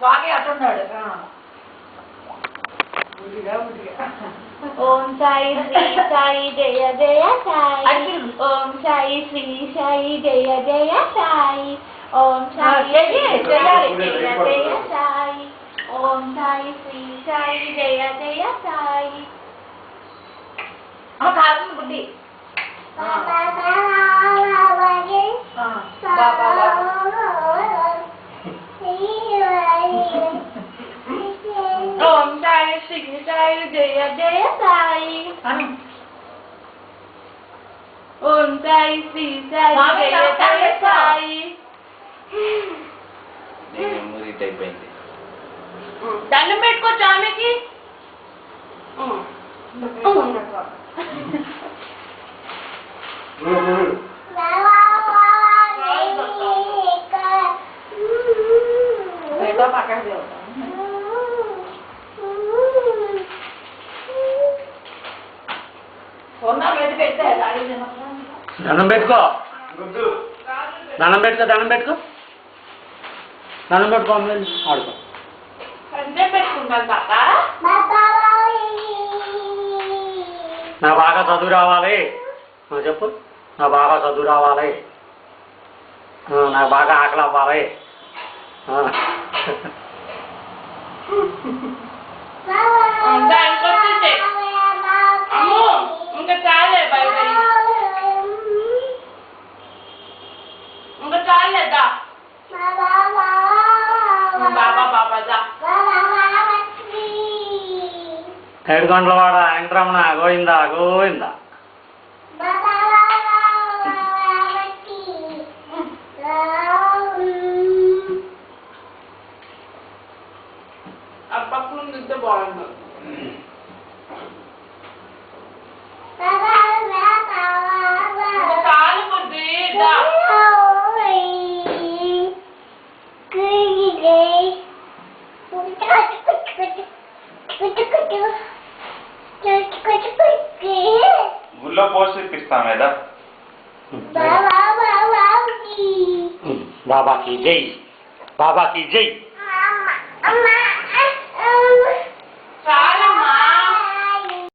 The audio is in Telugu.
వాగే అట్టున్నాడు. ఓం సాయి శ్రీ సాయి జయ జయ సాయి. ఓం సాయి శ్రీ సాయి జయ జయ సాయి. ఓం సాయి జయ జయ సాయి. ఓం సాయి శ్రీ సాయి జయ జయ సాయి. కాదు బుద్ధి ఓం సాయి శ్రీ సాయి జయ జయ సాయి. ఓం సాయి శ్రీ సాయి జయ జయ సాయి. అయిపోయింది. దండం పెట్టుకోవచ్చు ఆమెకి. దండం పెట్టుకో, దండం పెట్టుకో, దండం పెట్టుకో, దండం పెట్టుకో, ఆడుకో. పెట్టుకుంటాను తాత. నా బాగా చదువు రావాలి చెప్పు. నా బాగా చదువు రావాలి, నాకు బాగా ఆకలి అవ్వాలి. ఇంకా చాలే బయట, ఇంకా చాలేదా బాబా బాబా. 7 గంటల వాడ వెంకటరమణ గోవిందా గోవిందా. ఆ పక్కన నిద్ర బాగుంది. చాలు బుద్ధి. గుళ్ళో పోస్ట్ ఇప్పిస్తాం లేదా. బాబాకి జై, బాబాకి జై.